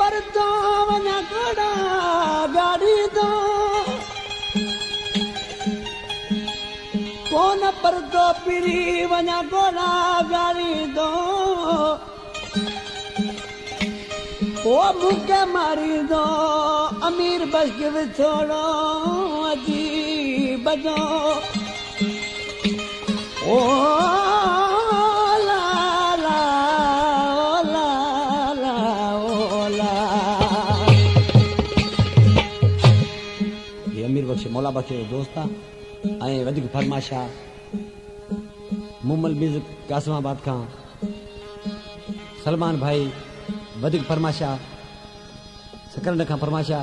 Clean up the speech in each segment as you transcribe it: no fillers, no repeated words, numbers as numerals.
पर तो वञा घोड़ा गाड़ी दो कोन पर तो पिरी वञा घोड़ा गाड़ी दो ओ मुके मारी दो अमीर बस के छोड़ो अजीब दो ओ ला ला ओ ला ला ओ ला ये अमीर बख्श मौला बख्श जो दोस्त था ऐं वधीक फरमाइशा मुमल म्यूजिक कासिमाबाद खां सलमान भाई वधिक फरमाइशा सकरंड खां फरमाइशा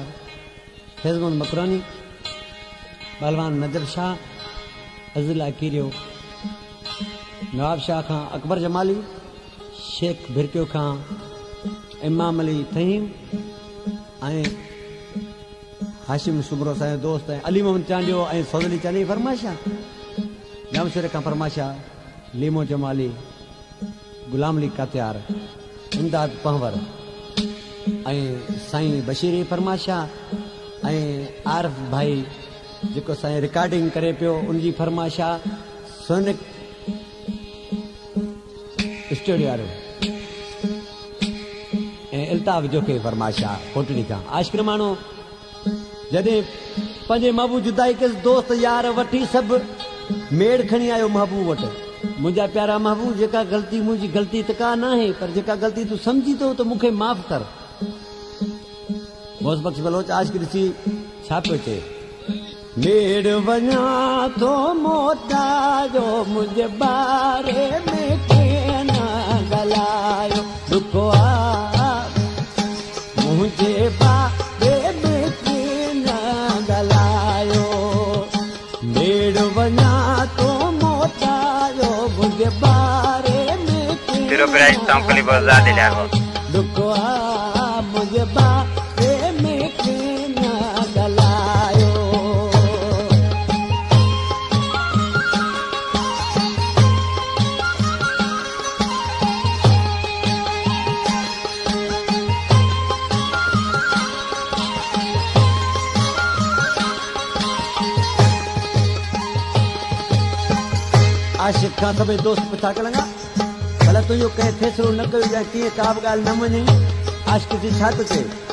फैज़मोहम्मद मकरानी पहलवान नजर शाह अज़ीला कीरियो नवाब शाह खां अकबर जमाली शेख भिरकियो खां इमाम अली तहीम ऐं हाशिम सुमरो साहिब दोस्त ऐं अली मोहम्मद चांडियो ऐं सौदली चांदी फरमाइशा जामशेर खां फरमाइशा लीमो जमाली गुलाम अली कात्यार इमदाद पहवर ऐं साईं बशीरी फरमाइशा ऐं आरिफ भाई जेको साईं रिकॉर्डिंग करे पियो उनजी फरमाइशा सोनिक स्टूडियो वारो ऐं इल्ताफ़ जोखे फरमाइशा कोटड़ी खां आशिक़ माण्हू जॾहिं पंहिंजे महबूब जुदाई कयसि दोस्त यार वठी सभु मेड़ खणी आयो महबूब वटि मुंहिंजा प्यारा महबूब जेका ग़लती मुंहिंजी ग़लती त का न आहे पर जेका ग़लती तूं सम्झी थो त मूंखे माफ़ कर गौस बख्श बलोच आशिक़ ॾिसी छा पियो चए मेड़ वञा थो मोटा जो मुंहिंजे बारे में कीअं न ॻाल्हायो दुखो मुंहिंजे बारे में कीअं न ॻाल्हायो मेड़ वञा थो मोटा जो मुंहिंजे बारे में दुखो मुंहिंजे बारे में कीअं न ॻाल्हायो आशिक़ खां सभई दोस्त पुछा कलंगा भला तुंहिंजो कंहिं फ़ैसिलो न कयो या कीअं का बि ॻाल्हि न मञी आशिक़ जी छा थो चए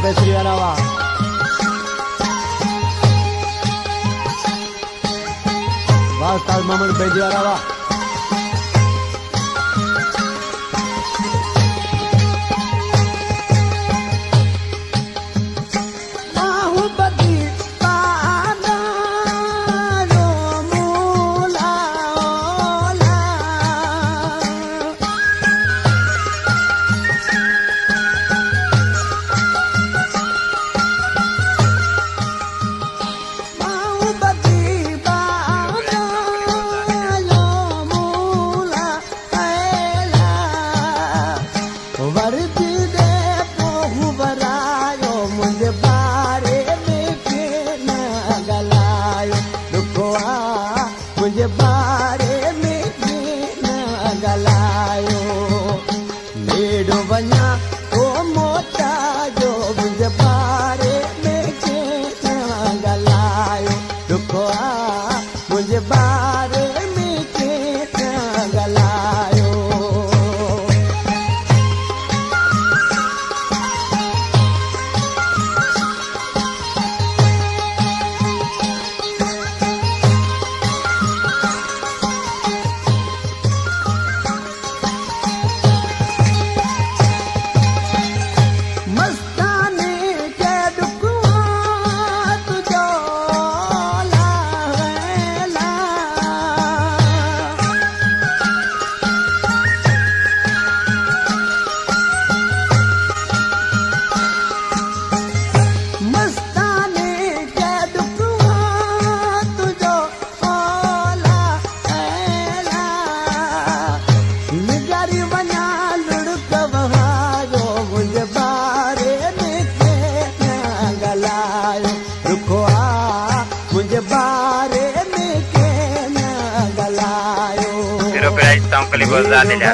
बेसरी वाला वाह उस्ताद मोहम्मद बैजी वाला वाह गुलजार दिलिया